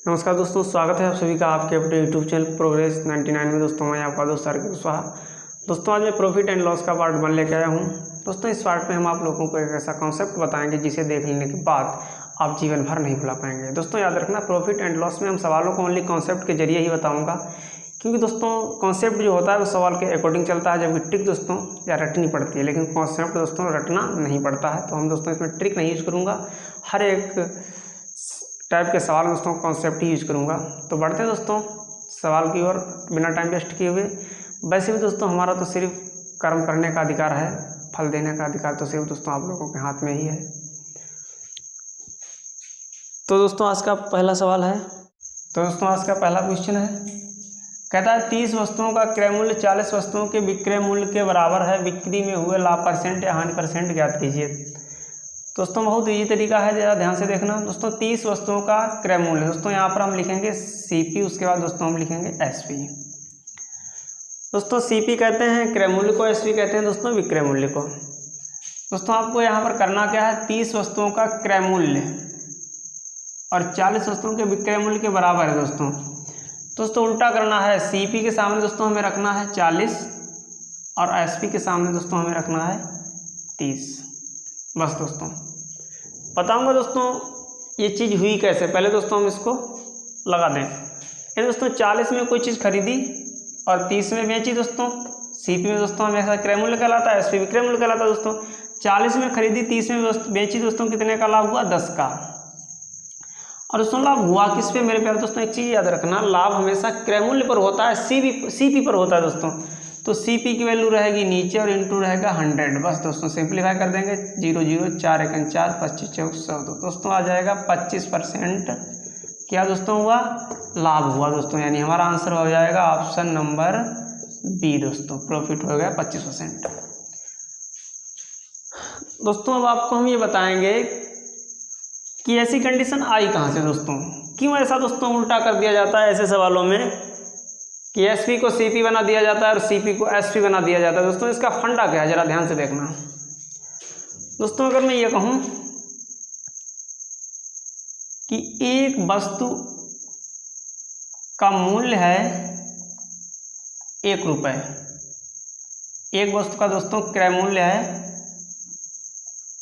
नमस्कार दोस्तों, स्वागत है आप सभी का आपके अपने यूट्यूब चैनल प्रोग्रेस 99 में। दोस्तों मैं आपका दोस्त आर के कुशवाहा। दोस्तों आज मैं प्रॉफिट एंड लॉस का पार्ट 1 लेकर आया हूं। दोस्तों इस पार्ट में हम आप लोगों को एक ऐसा कॉन्सेप्ट बताएंगे जिसे देख लेने के बाद आप जीवन भर नहीं भुला पाएंगे। दोस्तों याद रखना, प्रॉफिट एंड लॉस में हम सवालों को ओनली कॉन्सेप्ट के जरिए ही बताऊँगा, क्योंकि दोस्तों कॉन्सेप्ट जो होता है वो सवाल के अकॉर्डिंग चलता है, जबकि ट्रिक दोस्तों या रटनी पड़ती है, लेकिन कॉन्सेप्ट दोस्तों रटना नहीं पड़ता है। तो हम दोस्तों इसमें ट्रिक नहीं यूज़ करूँगा, हर एक टाइप के सवाल दोस्तों कॉन्सेप्ट ही यूज करूँगा। तो बढ़ते हैं दोस्तों सवाल की ओर बिना टाइम वेस्ट किए हुए। वैसे भी दोस्तों हमारा तो सिर्फ कर्म करने का अधिकार है, फल देने का अधिकार तो सिर्फ दोस्तों आप लोगों के हाथ में ही है। तो दोस्तों आज का पहला सवाल है, तो दोस्तों आज का पहला क्वेश्चन है, कहता है 30 वस्तुओं का क्रय मूल्य 40 वस्तुओं के विक्रय मूल्य के बराबर है, बिक्री में हुए लाभ परसेंट या हानि परसेंट ज्ञात कीजिए। दोस्तों बहुत इजी तरीका है, जरा ध्यान से देखना। दोस्तों 30 वस्तुओं का क्रय मूल्य, दोस्तों यहाँ पर हम लिखेंगे सीपी, उसके बाद दोस्तों हम लिखेंगे एसपी। दोस्तों सीपी कहते हैं क्रय मूल्य को, एसपी कहते हैं दोस्तों विक्रय मूल्य को। दोस्तों आपको यहाँ पर करना क्या है, 30 वस्तुओं का क्रय मूल्य और 40 वस्तुओं के विक्रय मूल्य के बराबर है। दोस्तों उल्टा करना है, सीपी के सामने दोस्तों हमें रखना है 40 और एसपी के सामने दोस्तों हमें रखना है 30। बस दोस्तों बताऊंगा दोस्तों ये चीज़ हुई कैसे। पहले दोस्तों हम इसको लगा दें। ये दोस्तों 40 में कोई चीज़ खरीदी और 30 में बेची। दोस्तों सीपी में दोस्तों हमेशा क्रय मूल्य कहलाता है, एसपी विक्रय मूल्य कहलाता है। दोस्तों 40 में खरीदी, 30 में बेची। दोस्तों कितने का लाभ हुआ, 10 का। और दोस्तों लाभ हुआ किस पे मेरे प्यारे दोस्तों, एक चीज़ याद रखना, लाभ हमेशा क्रय मूल्य पर होता है, सीपी पर होता है दोस्तों। तो सीपी की वैल्यू रहेगी नीचे और इनटू रहेगा 100। बस दोस्तों सिंप्लीफाई कर देंगे, 0 0 4 1 4 25 4 100। दोस्तों आ जाएगा 25% क्या दोस्तों हुआ, लाभ हुआ दोस्तों। यानी हमारा आंसर हो जाएगा ऑप्शन नंबर बी दोस्तों, प्रॉफिट हो गया 25%। दोस्तों अब आपको हम ये बताएंगे कि ऐसी कंडीशन आई कहाँ से दोस्तों, क्यों ऐसा दोस्तों उल्टा कर दिया जाता है ऐसे सवालों में कि एसपी को सीपी बना दिया जाता है और सीपी को एसपी बना दिया जाता है। दोस्तों इसका फंडा क्या है, जरा ध्यान से देखना। दोस्तों अगर मैं ये कहूं कि एक वस्तु का मूल्य है 1 रुपये, एक वस्तु का दोस्तों क्रय मूल्य है,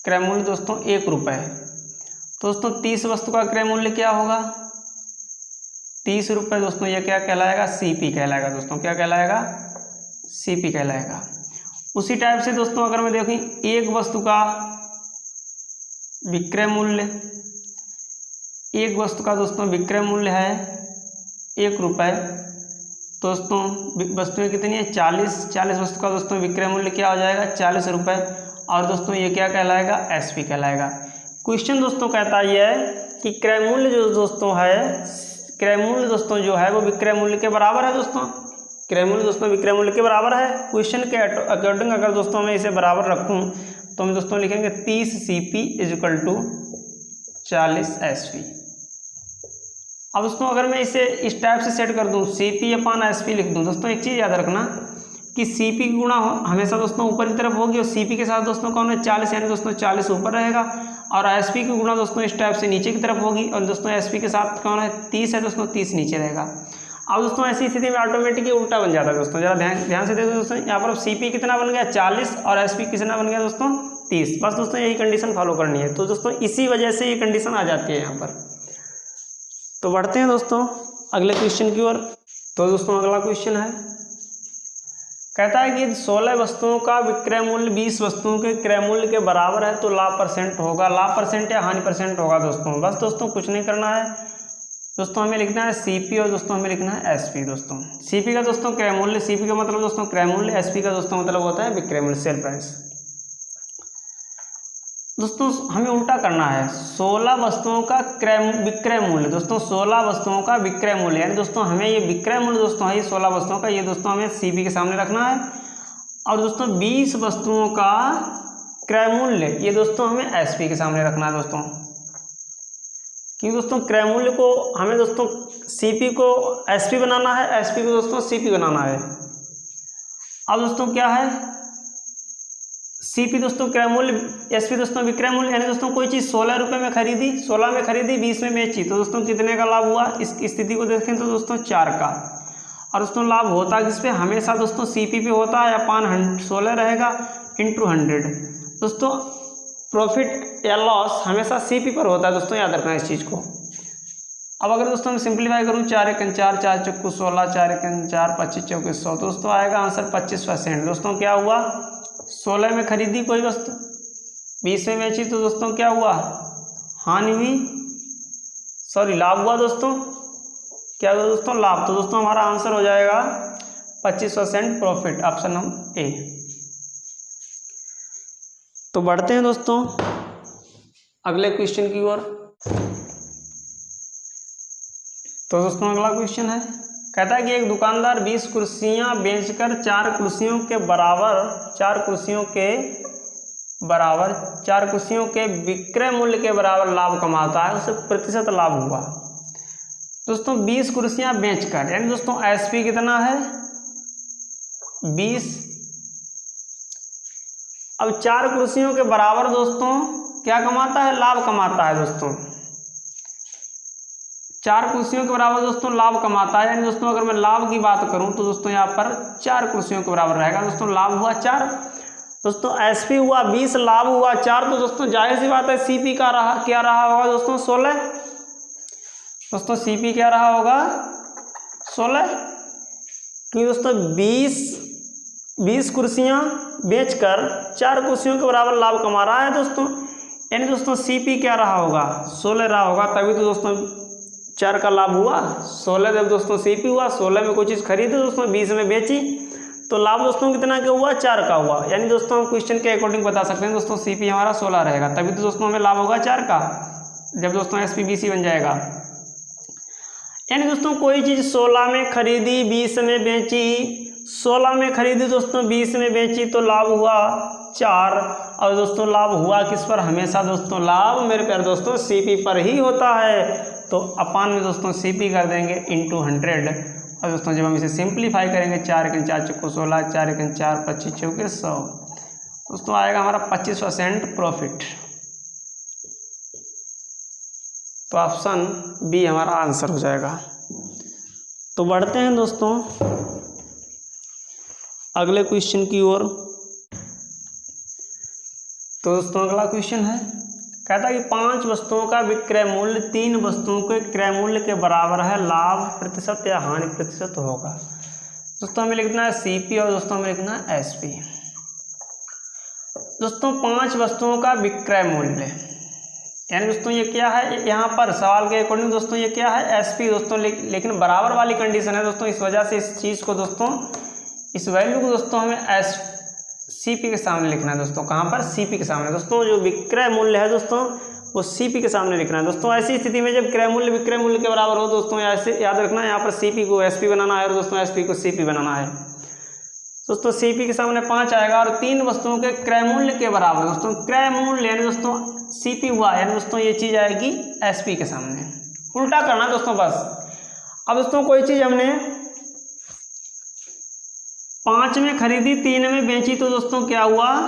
क्रय मूल्य दोस्तों 1 रुपये। दोस्तों 30 वस्तु का क्रय मूल्य क्या होगा, 30 रुपये। दोस्तों ये क्या कहलाएगा, सीपी कहलाएगा। दोस्तों क्या कहलाएगा, सीपी कहलाएगा। उसी टाइप से दोस्तों अगर मैं देखूं एक वस्तु का विक्रय मूल्य, एक वस्तु का दोस्तों विक्रय मूल्य है 1 रुपये। दोस्तों वस्तुएं कितनी है, 40 वस्तु का दोस्तों विक्रय मूल्य क्या हो जाएगा, 40 रुपये। और दोस्तों ये क्या कहलाएगा, एसपी कहलाएगा। क्वेश्चन दोस्तों कहता ये है कि क्रय मूल्य जो दोस्तों है, क्रय मूल्य दोस्तों जो है वो विक्रय मूल्य के बराबर है। दोस्तों क्रय मूल्य दोस्तों विक्रय मूल्य के बराबर है। क्वेश्चन के अकॉर्डिंग अगर दोस्तों मैं इसे बराबर रखूं तो हम दोस्तों लिखेंगे 30 सीपी इक्वल टू 40 एसपी। अब दोस्तों अगर मैं इसे इस टाइप से सेट कर दूं, सीपी अपान एसपी लिख दूं। दोस्तों एक चीज़ याद रखना कि सीपी की गुणा हमेशा दोस्तों ऊपर की तरफ होगी और सीपी के साथ दोस्तों कौन है, 40, यानी दोस्तों 40 ऊपर रहेगा। और एसपी की गुणा दोस्तों इस टाइप से नीचे की तरफ होगी और दोस्तों एसपी के साथ कौन है, 30 है दोस्तों, 30 नीचे रहेगा। अब दोस्तों ऐसी स्थिति में ऑटोमेटिकली उल्टा बन जाता है। दोस्तों जरा ध्यान से देखो दोस्तों, यहाँ पर सीपी कितना बन गया, 40 और एसपी कितना बन गया दोस्तों, 30। बस दोस्तों यही कंडीशन फॉलो करनी है। तो दोस्तों इसी वजह से ये कंडीशन आ जाती है यहाँ पर। तो बढ़ते हैं दोस्तों अगले क्वेश्चन की ओर। तो दोस्तों अगला क्वेश्चन है, कहता है कि 16 वस्तुओं का विक्रय मूल्य 20 वस्तुओं के क्रय मूल्य के बराबर है, तो लाभ परसेंट होगा, लाभ परसेंट या हानि परसेंट होगा। दोस्तों बस दोस्तों कुछ नहीं करना है। दोस्तों हमें लिखना है सीपी और दोस्तों हमें लिखना है एसपी। दोस्तों सीपी का दोस्तों क्रय मूल्य, सीपी का मतलब दोस्तों क्रय मूल्य, एसपी का दोस्तों मतलब होता है विक्रय मूल्य, सेल प्राइस। दोस्तों हमें उल्टा करना है, 16 वस्तुओं का विक्रय मूल्य। दोस्तों 16 वस्तुओं का विक्रय मूल्य, यानी दोस्तों हमें ये विक्रय मूल्य दोस्तों है ये 16 वस्तुओं का, ये दोस्तों हमें सीपी के सामने रखना है। और दोस्तों 20 वस्तुओं का क्रय मूल्य, ये दोस्तों हमें एसपी के सामने रखना है। दोस्तों क्योंकि दोस्तों क्रय मूल्य को हमें दोस्तों सीपी को एसपी बनाना है, एसपी को दोस्तों सीपी बनाना है। अब दोस्तों क्या है, सीपी दोस्तों क्रय मूल्य, एसपी दोस्तों विक्रय मूल्य, यानी दोस्तों कोई चीज़ 16 रुपये में खरीदी, 16 में खरीदी, 20 में बेची, तो दोस्तों कितने का लाभ हुआ? इस स्थिति को देखें तो दोस्तों 4 का। और दोस्तों लाभ होता किस पे? हमेशा दोस्तों सीपी पे होता है, अपान 16 रहेगा इंटू 100। दोस्तों प्रॉफिट या लॉस हमेशा सीपी पर होता है दोस्तों, याद रखना इस चीज़ को। अब अगर दोस्तों मैं सिंप्लीफाई करूँ, 4 एकन 4, 4 चौकू 16, 4 एकन 4, 25 चौके 100, दोस्तों आएगा आंसर 25%। दोस्तों क्या हुआ? 16 में खरीदी कोई वस्तु, 20 में बेची, तो दोस्तों क्या हुआ? हानि हुई, सॉरी लाभ हुआ दोस्तों। क्या हुआ दोस्तों? लाभ। तो दोस्तों हमारा आंसर हो जाएगा 25% प्रॉफिट, ऑप्शन नंबर ए। तो बढ़ते हैं दोस्तों अगले क्वेश्चन की ओर। तो दोस्तों अगला क्वेश्चन है, कहता है कि एक दुकानदार 20 कुर्सियां बेचकर 4 कुर्सियों के विक्रय मूल्य के बराबर लाभ कमाता है, उसे प्रतिशत लाभ हुआ। दोस्तों 20 कुर्सियां बेचकर, यानी दोस्तों एसपी कितना है? 20। अब 4 कुर्सियों के बराबर दोस्तों क्या कमाता है? लाभ कमाता है दोस्तों। 4 कुर्सियों के बराबर दोस्तों लाभ कमाता है, यानी दोस्तों अगर मैं लाभ की बात करूं तो दोस्तों यहाँ पर 4 कुर्सियों के बराबर रहेगा। दोस्तों लाभ हुआ 4, दोस्तों एसपी हुआ 20, लाभ हुआ 4, तो दोस्तों जाहिर सी बात है सीपी का क्या रहा होगा दोस्तों? 16। दोस्तों सीपी क्या रहा होगा? 16, क्योंकि दोस्तों 20 कुर्सियां बेचकर 4 कुर्सियों के बराबर लाभ कमा रहा है दोस्तों, यानी दोस्तों सीपी क्या रहा होगा? 16 रहा होगा, तभी तो दोस्तों 4 का लाभ हुआ। 16 जब दोस्तों सीपी हुआ, 16 में कोई चीज़ खरीदी दोस्तों, 20 में बेची, तो लाभ दोस्तों कितना का हुआ? 4 का हुआ। यानी दोस्तों हम क्वेश्चन के अकॉर्डिंग बता सकते हैं दोस्तों सीपी हमारा 16 रहेगा, तभी तो दोस्तों हमें लाभ होगा 4 का, जब दोस्तों एसपी बीसी बन जाएगा। यानी दोस्तों कोई चीज़ 16 में खरीदी, 20 में बेची, 16 में खरीदी दोस्तों, 20 में बेची, तो लाभ हुआ 4। और दोस्तों लाभ हुआ किस पर? हमेशा दोस्तों लाभ मेरे प्यारे दोस्तों सीपी पर ही होता है, तो अपान में दोस्तों सीपी कर देंगे इंटू 100। और दोस्तों जब हम इसे सिंप्लीफाई करेंगे, 4 एकन 4 चौको 16, 4 एकन 4, 25 चौके 100, दोस्तों आएगा हमारा 25% प्रॉफिट। तो ऑप्शन बी हमारा आंसर हो जाएगा। तो बढ़ते हैं दोस्तों अगले क्वेश्चन की ओर। तो दोस्तों अगला क्वेश्चन है, कहता है कि 5 वस्तुओं का विक्रय मूल्य 3 वस्तुओं के क्रय मूल्य के बराबर है, लाभ प्रतिशत या हानि प्रतिशत होगा। दोस्तों हमें लिखना है सीपी और दोस्तों हमें लिखना है एसपी। दोस्तों 5 वस्तुओं का विक्रय मूल्य, यानी दोस्तों ये क्या है? यहाँ पर सवाल के अकॉर्डिंग दोस्तों ये क्या है? एसपी दोस्तों, लेकिन बराबर वाली कंडीशन है दोस्तों, इस वजह से इस चीज़ को दोस्तों, इस वैल्यू को दोस्तों हमें सीपी के सामने लिखना है दोस्तों। कहाँ पर? सीपी के सामने। दोस्तों जो विक्रय मूल्य है दोस्तों वो सीपी के सामने लिखना है दोस्तों। ऐसी स्थिति में जब क्रय मूल्य विक्रय मूल्य के बराबर हो दोस्तों, ऐसे याद रखना है, यहाँ पर सीपी को एसपी बनाना है और दोस्तों एसपी को सीपी बनाना है। दोस्तों सीपी के सामने 5 आएगा और 3 वस्तुओं के क्रय मूल्य के बराबर, दोस्तों क्रय मूल्य यानी दोस्तों सीपी हुआ, यानी दोस्तों ये चीज़ आएगी एसपी के सामने। उल्टा करना दोस्तों बस। अब दोस्तों कोई चीज़ हमने 5 में खरीदी, 3 में बेची, तो दोस्तों क्या हुआ?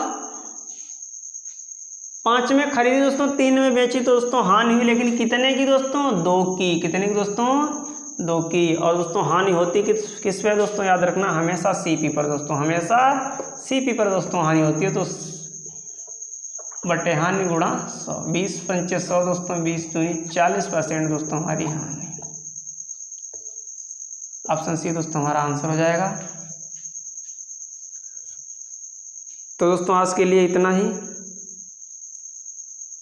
5 में खरीदी दोस्तों, 3 में बेची, तो दोस्तों हानि हुई, लेकिन कितने की दोस्तों? 2 की। कितने की दोस्तों? 2 की। और दोस्तों हानि होती किस पे दोस्तों? याद रखना हमेशा सीपी पर दोस्तों, हमेशा सीपी पर दोस्तों हानि होती है। तो बटे हानि गुणा 100, 20 पंचे 100 दोस्तों, 20 दूनी 40% दोस्तों हमारी हानि। ऑप्शन सी दोस्तों हमारा आंसर हो जाएगा। तो दोस्तों आज के लिए इतना ही।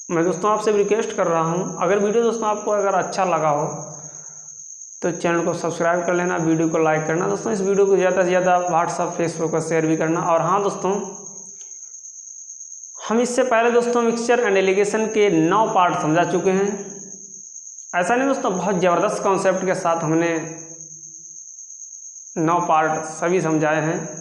मैं दोस्तों आपसे रिक्वेस्ट कर रहा हूं, अगर वीडियो दोस्तों आपको अगर अच्छा लगा हो तो चैनल को सब्सक्राइब कर लेना, वीडियो को लाइक करना दोस्तों, इस वीडियो को ज़्यादा से ज़्यादा व्हाट्सएप फेसबुक पर शेयर भी करना। और हाँ दोस्तों, हम इससे पहले दोस्तों मिक्सचर एंड एलिगेशन के 9 पार्ट समझा चुके हैं। ऐसा नहीं दोस्तों, बहुत ज़बरदस्त कॉन्सेप्ट के साथ हमने 9 पार्ट सभी समझाए हैं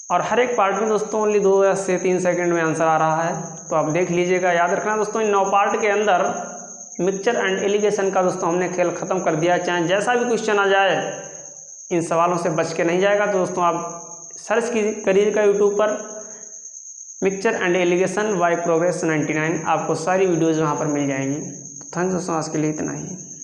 और हर एक पार्ट में दोस्तों ओनली 2 से 3 सेकंड में आंसर आ रहा है, तो आप देख लीजिएगा। याद रखना दोस्तों, इन 9 पार्ट के अंदर मिक्सचर एंड एलिगेशन का दोस्तों हमने खेल ख़त्म कर दिया। चाहे जैसा भी क्वेश्चन आ जाए, इन सवालों से बच के नहीं जाएगा। तो दोस्तों आप सर्च करिएगा यूट्यूब पर mixture and alligation by progress 99, आपको सारी वीडियोज़ वहाँ पर मिल जाएंगी। थैंक्स दोस्तों, आज के लिए इतना ही।